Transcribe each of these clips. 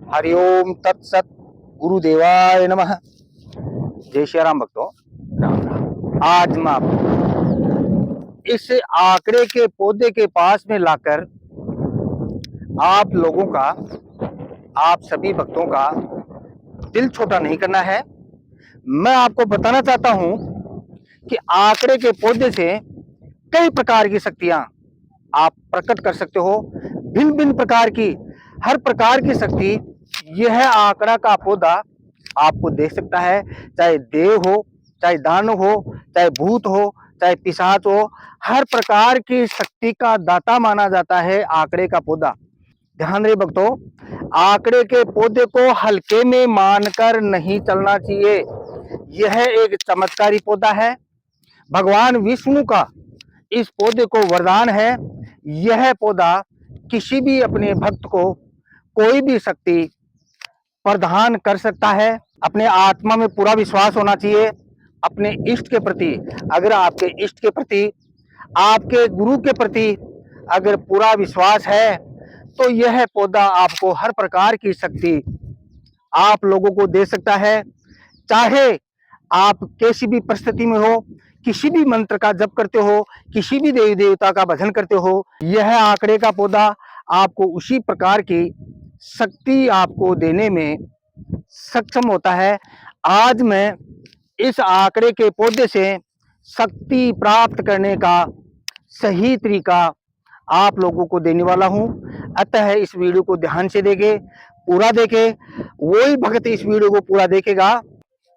हरिओम तत्सत गुरुदेवाय नमः। जय श्री राम भक्तों, राम राम। आज मैं आपको इस आंकड़े के पौधे के पास में लाकर आप लोगों का, आप सभी भक्तों का दिल छोटा नहीं करना है। मैं आपको बताना चाहता हूं कि आंकड़े के पौधे से कई प्रकार की शक्तियां आप प्रकट कर सकते हो। भिन्न भिन्न प्रकार की, हर प्रकार की शक्ति यह आंकड़ा का पौधा आपको दे सकता है। चाहे देव हो, चाहे दानव हो, चाहे भूत हो, चाहे पिशाच हो, हर प्रकार की शक्ति का दाता माना जाता है आंकड़े का पौधा। ध्यान रहे भक्तों, आंकड़े के पौधे को हल्के में मानकर नहीं चलना चाहिए। यह एक चमत्कारी पौधा है। भगवान विष्णु का इस पौधे को वरदान है। यह पौधा किसी भी अपने भक्त को कोई भी शक्ति प्रदान कर सकता है। अपने आत्मा में पूरा विश्वास होना चाहिए अपने इष्ट के प्रति। अगर आपके इष्ट के प्रति, आपके गुरु के प्रति अगर पूरा विश्वास है तो यह पौधा आपको हर प्रकार की शक्ति आप लोगों को दे सकता है। चाहे आप किसी भी परिस्थिति में हो, किसी भी मंत्र का जप करते हो, किसी भी देवी देवता का भजन करते हो, यह आंकड़े का पौधा आपको उसी प्रकार की शक्ति आपको देने में सक्षम होता है। आज मैं इस आंकड़े के पौधे से शक्ति प्राप्त करने का सही तरीका आप लोगों को देने वाला हूं। अतः इस वीडियो को ध्यान से देखें, पूरा देखें। वही भक्त इस वीडियो को पूरा देखेगा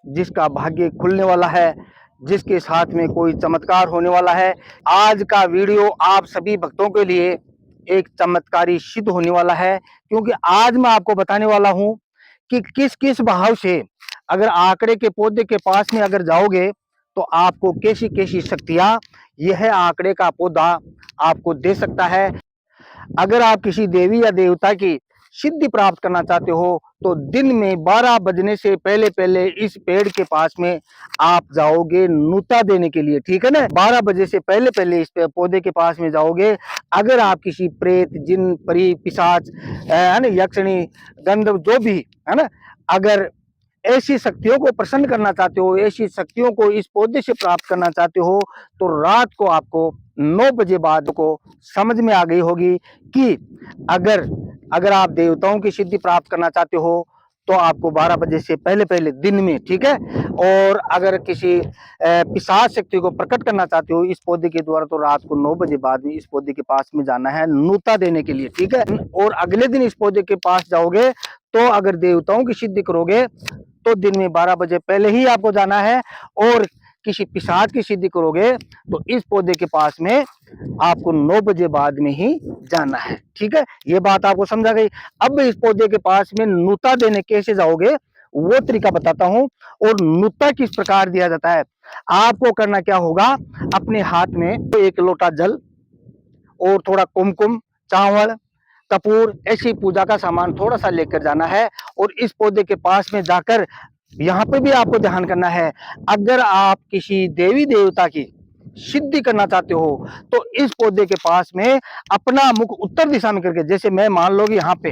जिसका भाग्य खुलने वाला है, जिसके साथ में कोई चमत्कार होने वाला है। आज का वीडियो आप सभी भक्तों के लिए एक चमत्कारी सिद्ध होने वाला है, क्योंकि आज मैं आपको बताने वाला हूं कि किस किस भाव से अगर आंकड़े के पौधे के पास में अगर जाओगे तो आपको कैसी कैसी शक्तियां यह आंकड़े का पौधा आपको दे सकता है। अगर आप किसी देवी या देवता की सिद्धि प्राप्त करना चाहते हो तो दिन में 12 बजने से पहले पहले इस पेड़ के पास में आप जाओगे नूता देने के लिए, ठीक है ना। 12 बजे से पहले पहले इस पौधे के पास में जाओगे। अगर आप किसी प्रेत, जिन, परी, पिशाच, है ना, यक्षिणी, गंधर्व, जो भी है ना, अगर ऐसी शक्तियों को प्रसन्न करना चाहते हो, ऐसी शक्तियों को इस पौधे से प्राप्त करना चाहते हो, तो रात को आपको 9 बजे बाद को समझ में आ गई होगी कि अगर अगर आप देवताओं की सिद्धि प्राप्त करना चाहते हो तो आपको 12 बजे से पहले पहले दिन में, ठीक है। और अगर किसी पिशाच शक्ति को प्रकट करना चाहते हो इस पौधे के द्वारा, तो रात को 9 बजे बाद में इस पौधे के पास में जाना है नूता देने के लिए, ठीक है। और अगले दिन इस पौधे के पास जाओगे तो अगर देवताओं की सिद्धि करोगे तो दिन में 12 बजे पहले ही आपको जाना है। और किसी पिशाच की सिद्धि करोगे तो इस पौधे के पास में आपको 9 बजे बाद में ही जाना है, ठीक है। ये बात आपको समझा गई। अब इस पौधे के पास में नूता देने कैसे जाओगे वो तरीका बताता हूं। और नूता किस प्रकार दिया जाता है, आपको करना क्या होगा, अपने हाथ में एक लोटा जल और थोड़ा कुमकुम, चावल, कपूर, ऐसी पूजा का सामान थोड़ा सा लेकर जाना है। और इस पौधे के पास में जाकर यहाँ पे भी आपको ध्यान करना है। अगर आप किसी देवी देवता की सिद्धि करना चाहते हो तो इस पौधे के पास में अपना मुख उत्तर दिशा में करके, जैसे मैं मान लो कि यहाँ पे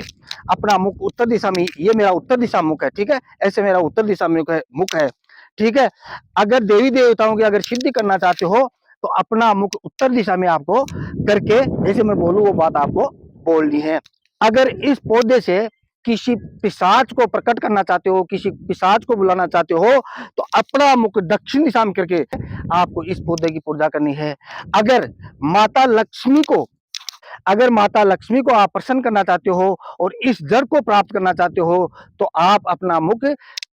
अपना मुख उत्तर दिशा में, ये मेरा उत्तर दिशा मुख है, ठीक है, ऐसे मेरा उत्तर दिशा मुख है, ठीक है। अगर देवी देवताओं की अगर सिद्धि करना चाहते हो तो अपना मुख उत्तर दिशा में आपको करके, जैसे मैं बोलूं वो बात आपको बोलनी है। अगर इस पौधे से किसी पिशाच को प्रकट करना चाहते हो, किसी पिशाच को बुलाना चाहते हो, तो अपना मुख दक्षिण दिशा में करके आपको इस पौधे की पूजा करनी है। अगर माता लक्ष्मी को अगर माता लक्ष्मी को आप प्रसन्न करना चाहते हो और इस जड़ को प्राप्त करना चाहते हो तो आप अपना मुख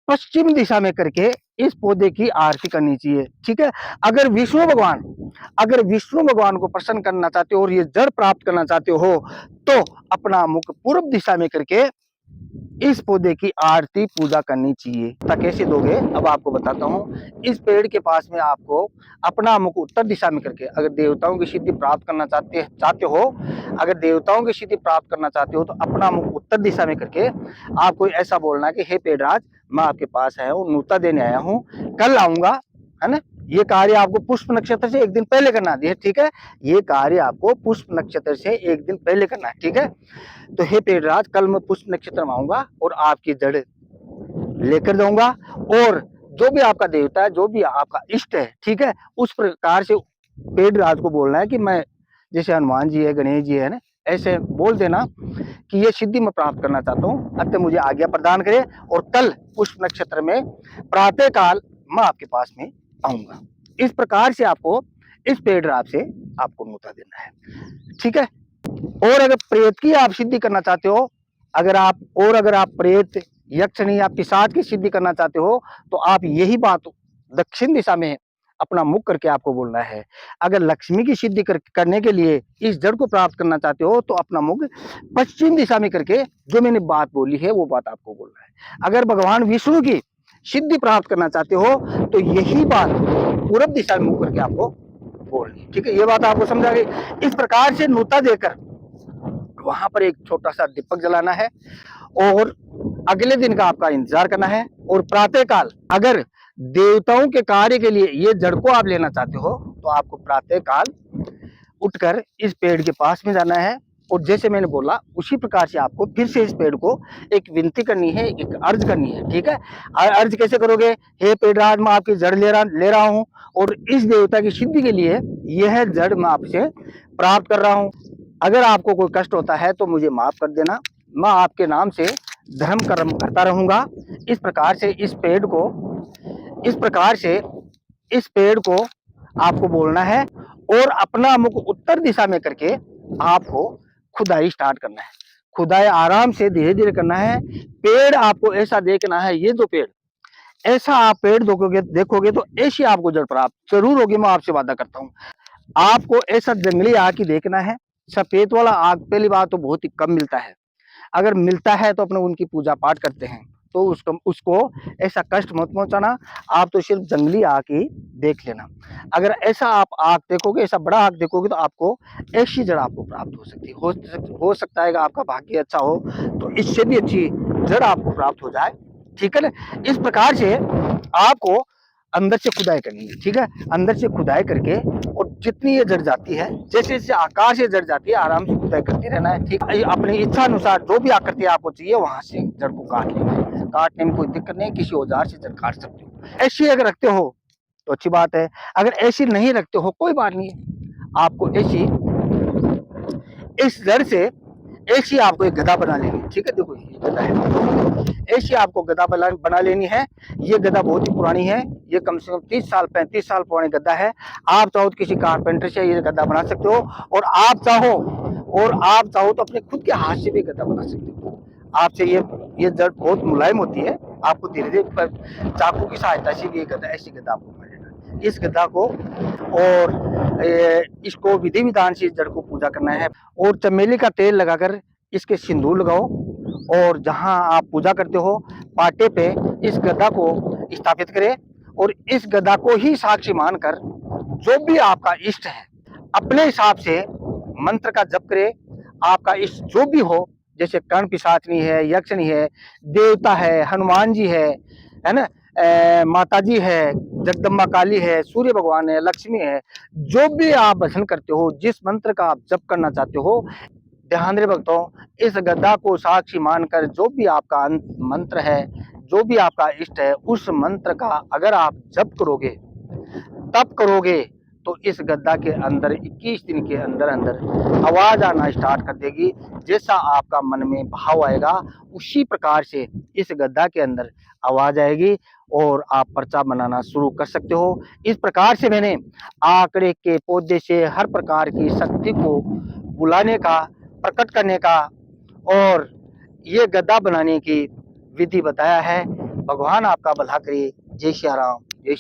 पश्चिम दिशा में करके इस पौधे की आरती करनी चाहिए, ठीक है। अगर विष्णु भगवान को प्रसन्न करना चाहते हो और ये जड़ प्राप्त करना चाहते हो तो अपना मुख पूर्व दिशा में करके इस पौधे की आरती पूजा करनी चाहिए। कैसे दोगे अब आपको बताता हूँ। इस पेड़ के पास में आपको अपना मुख उत्तर दिशा में करके, अगर देवताओं की सिद्धि प्राप्त करना चाहते हो, अगर देवताओं की सिद्धि प्राप्त करना चाहते हो तो अपना मुख उत्तर दिशा में करके आपको ऐसा बोलना है कि हे पेड़राज, मैं आपके पास आया हूँ, नूता देने आया हूँ, कल आऊंगा, है ना, ये कार्य आपको पुष्प नक्षत्र से एक दिन पहले करना है, ठीक है। ये कार्य आपको पुष्प नक्षत्र से एक दिन पहले करना है, ठीक है। तो हे पेड़राज, कल मैं पुष्प नक्षत्र में आऊंगा और आपकी जड़ लेकर जाऊंगा, और जो भी आपका देवता है, जो भी आपका इष्ट है, ठीक है, उस प्रकार से पेड़राज को बोलना है कि मैं, जैसे हनुमान जी है, गणेश जी है ना, ऐसे बोल देना कि ये सिद्धि मैं प्राप्त करना चाहता हूँ, अतः मुझे आज्ञा प्रदान करे, और कल पुष्प नक्षत्र में प्रातः काल मैं आपके पास में आऊंगा। इस प्रकार से आपको इस पेड़राज से आपको न्योता देना है, ठीक है। और अगर प्रेत की आप सिद्धि करना चाहते हो, अगर आप प्रेत, यक्षिणी या पिशाच की सिद्धि करना चाहते हो, तो आप यही बात दक्षिण दिशा में अपना मुख करके आपको बोलना है। अगर लक्ष्मी की सिद्धि करने के लिए इस जड़ को प्राप्त करना चाहते हो, तो अपना मुख पश्चिम दिशा में करके जो मैंने बात बोली है वो बात आपको बोलना है। अगर भगवान विष्णु की सिद्धि प्राप्त करना चाहते हो, तो यही बात पूरब दिशा में मुख करके आपको बोलनी, ठीक है। ये बात आपको समझा गई। इस प्रकार से न्योता देकर वहां पर एक छोटा सा दीपक जलाना है, और अगले दिन का आपका इंतजार करना है। और प्रातः काल अगर देवताओं के कार्य के लिए ये जड़ को आप लेना चाहते हो, तो आपको प्रातः काल उठकर इस पेड़ के पास में जाना है, और जैसे मैंने बोला उसी प्रकार से आपको फिर से इस पेड़ को एक विनती करनी है, एक अर्ज करनी है, ठीक है। अर्ज कैसे करोगे? हे पेड़राज, मैं आपकी जड़ ले रहा हूँ, और इस देवता की सिद्धि के लिए यह जड़ मैं आपसे प्राप्त कर रहा हूँ। अगर आपको कोई कष्ट होता है तो मुझे माफ कर देना, मैं आपके नाम से धर्म कर्म करता रहूंगा। इस प्रकार से इस पेड़ को आपको बोलना है, और अपना मुख उत्तर दिशा में करके आपको खुदाई स्टार्ट करना है। खुदाई आराम से धीरे धीरे करना है। पेड़ आपको ऐसा देखना है, ये जो पेड़, ऐसा आप पेड़ देखोगे तो ऐसी आपको जड़ प्राप्त जरूर होगी, मैं आपसे वादा करता हूँ। आपको ऐसा जंगली आग ही देखना है। सफेद वाला आग पहली बात तो बहुत ही कम मिलता है, अगर मिलता है तो अपने उनकी पूजा पाठ करते हैं, तो उसको ऐसा कष्ट मत पहुंचाना। आप तो सिर्फ जंगली आग ही देख लेना। अगर ऐसा आप आग देखोगे, ऐसा बड़ा आग देखोगे, तो आपको ऐसी जड़ आपको प्राप्त हो सकती है। हो सकता है कि आपका भाग्य अच्छा हो तो इससे भी अच्छी जड़ आपको प्राप्त हो जाए, ठीक है ना। इस प्रकार से आपको अंदर से खुदाई करनी है, ठीक है। अंदर से खुदाई करके, और जितनी ये जड़ जाती है, जैसे जैसे आकार से जड़ जाती है, आराम से खुदाई करते रहना है, ठीक है। अपनी इच्छा अनुसार जो भी आकृति आपको चाहिए वहां से जड़ को काट लेना है। काटने में कोई दिक्कत नहीं, किसी औजार से जड़ काट सकते हो। ऐसी अगर रखते हो तो अच्छी बात है, अगर ऐसी नहीं रखते हो कोई बात नहीं है। आपको ऐसी इस जड़ से ऐसी आपको एक गदा बना लेनी है, ठीक है। देखो ये गदा है, ऐसी आपको गदा बना लेनी है। ये गदा बहुत ही पुरानी है, ये कम से कम 30 साल 35 साल पुरानी गदा है। आप चाहो तो किसी कारपेंटर से ये गदा बना सकते हो, और आप चाहो तो अपने खुद के हाथ से भी गदा बना सकते हो। आपसे ये जड़ बहुत मुलायम होती है, आपको धीरे धीरे चाकू की सहायता से भी ये गदा, ऐसी गदा आपको बना लेना। इस गदा को, और इसको विधि विधान से इस जड़ को पूजा करना है, और चमेली का तेल लगाकर इसके सिंदूर लगाओ, और जहां आप पूजा करते हो पाटे पे इस गदा को स्थापित करें, और इस गदा को ही साक्षी मानकर जो भी आपका इष्ट है अपने हिसाब से मंत्र का जप करे। आपका इष्ट जो भी हो, जैसे कर्ण पिशाचनी है, यक्षिणी है, देवता है, हनुमान जी है ना, माता जी है, जगदम्बा काली है, सूर्य भगवान है, लक्ष्मी है, जो भी आप भजन करते हो, जिस मंत्र का आप जप करना चाहते हो, ध्यान रहे भक्तों, इस गदा को साक्षी मानकर जो भी आपका मंत्र है, जो भी आपका इष्ट है, उस मंत्र का अगर आप जप करोगे, तप करोगे, तो इस गद्दा के अंदर 21 दिन के अंदर अंदर आवाज आना स्टार्ट कर देगी। जैसा आपका मन में भाव आएगा उसी प्रकार से इस गद्दा के अंदर आवाज आएगी, और आप पर्चा बनाना शुरू कर सकते हो। इस प्रकार से मैंने आंकड़े के पौधे से हर प्रकार की शक्ति को बुलाने का, प्रकट करने का, और ये गद्दा बनाने की विधि बताया है। भगवान आपका भला करे। जय श्री राम, जय श्री